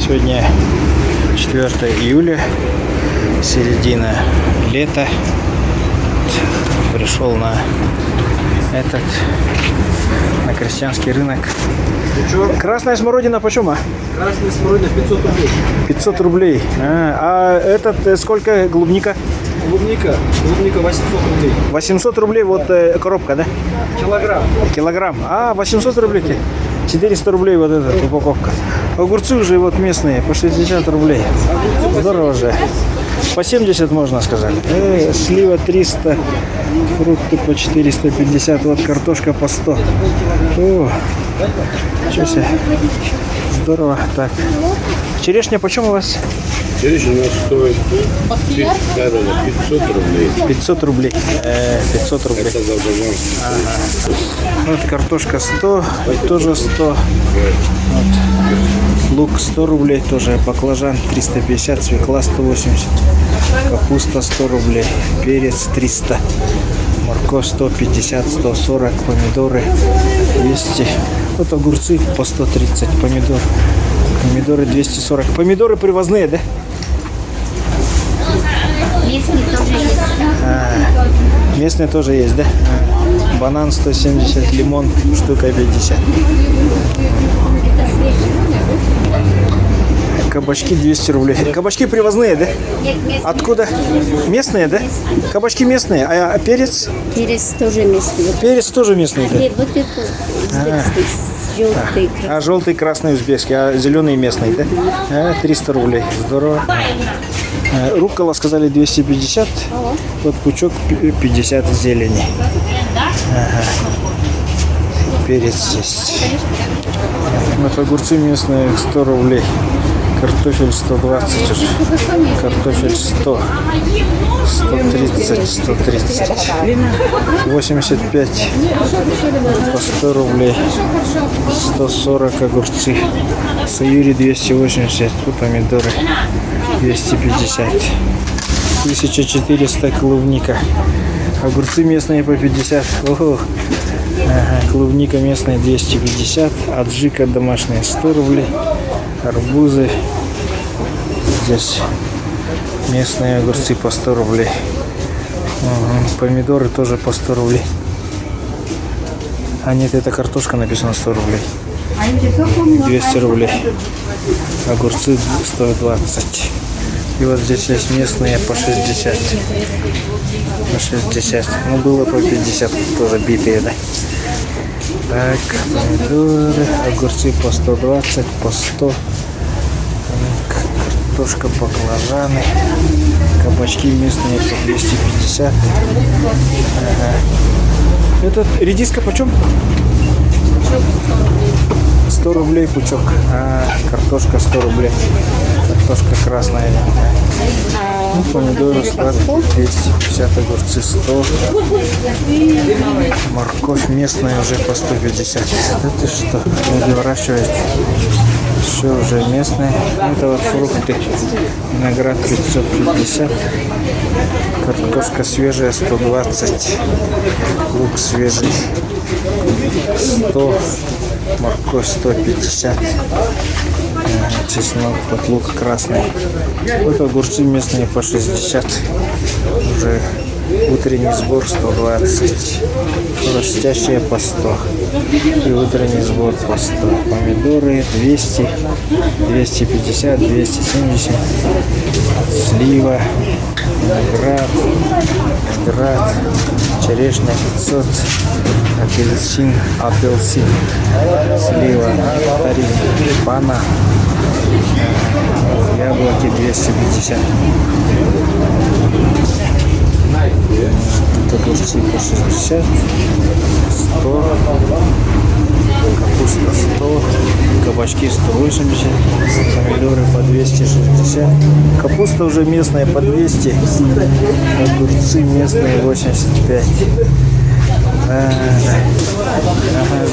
Сегодня 4 июля, середина лета. Пришел на крестьянский рынок. Красная смородина почем? Красная смородина 500 рублей. 500 рублей. А этот сколько клубника? Клубника 800 рублей. 800 рублей вот коробка, да? Килограмм. Килограмм. 800 рублей. 400 рублей вот эта упаковка. Огурцы уже вот местные по 60 рублей. Здорово же. По 70 можно сказать. Слива 300, фрукты по 450, вот картошка по 100. О, ничего себе. Здорово. Так. Черешня почем у вас? Черешня у нас стоит 500 рублей. 500 рублей. 500 рублей. Это за базар. Вот картошка 100, тоже 100. Вот. Лук 100 рублей тоже. Баклажан 350, свекла 180. Капуста 100 рублей. Перец 300. Морковь 150, 140. Помидоры 200. Вот огурцы по 130. Помидоры 240. Помидоры привозные, да? Местные тоже есть. Местные тоже есть, да? Банан 170, лимон штука 50. Кабачки 200 рублей. Кабачки привозные, да? Нет, местные. Откуда? Местные, да? Кабачки местные. А перец? Перец тоже местный. Вот, Перец тоже местный, да? вот это узбекский, желтый. А желтый, красный, узбекский, а зеленый местный, да? 300 рублей. Здорово. Руккола сказали 250. Вот пучок 50 зелени. Перец есть. Вот огурцы местные 100 рублей. Картофель 120 уже. Картофель 100. 130, 130. 85 по 100 рублей. 140 огурцы. Саюри 280. Вот помидоры 250. 1400 клубника. Огурцы местные по 50. Ого. Клубника местная 250. Аджика домашняя 100 рублей. Арбузы. Здесь местные огурцы по 100 рублей. Помидоры тоже по 100 рублей. А нет, это картошка, написано 100 рублей. 200 рублей. Огурцы 120. И вот здесь есть местные по 60. По 60. Ну, было по 50, тоже битые, да? Так, помидоры, огурцы по 120, по 100. Картошка, баклажаны. Кабачки местные по 250. Этот редиска почем? 100 рублей пучок. Картошка 100 рублей. Картошка красная. Ну, помидоры 100, 250, огурцы 100. Морковь местная уже по 150. Это что? Люди выращивают. Все уже местное. Это вот фрукты. Виноград 550. Картошка свежая 120. Лук свежий 100. Морковь 150. Чеснок, вот лук красный. Вот огурцы местные по 60. Уже утренний сбор 120. Растящие по 100. И утренний сбор по 100. Помидоры 200, 250, 270. Слива, виноград, черешня 500. Апельсин, слива, тарин, банан, яблоки 250. Огурцы по 60, 100, капуста 100, кабачки 180, помидоры по 260, капуста уже местная по 200, огурцы местные 85.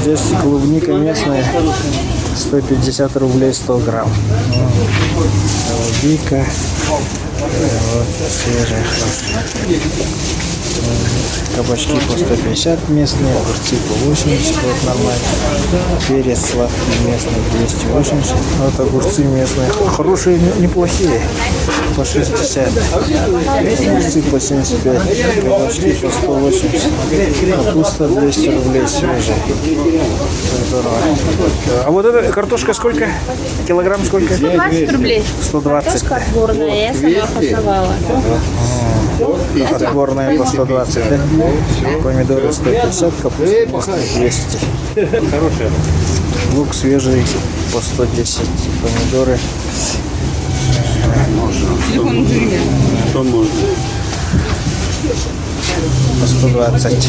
Здесь клубника местная 150 рублей 100 грамм. Голубика. Вот свежая. Кабачки по 150 местные, огурцы по 80, вот нормально. Перец сладкий местный 280. Вот огурцы местные, хорошие, неплохие, по 60. Огурцы по 75, кабачки по 180. Капуста 200 рублей свежая. Здорово. А вот эта картошка сколько? Килограмм сколько? 20 рублей. 120. Картошка отборная, я сама фасовала. Отборная по 120, да? Помидоры 150, капуста местная 200. Лук свежий по 110, помидоры Что можно? по 120.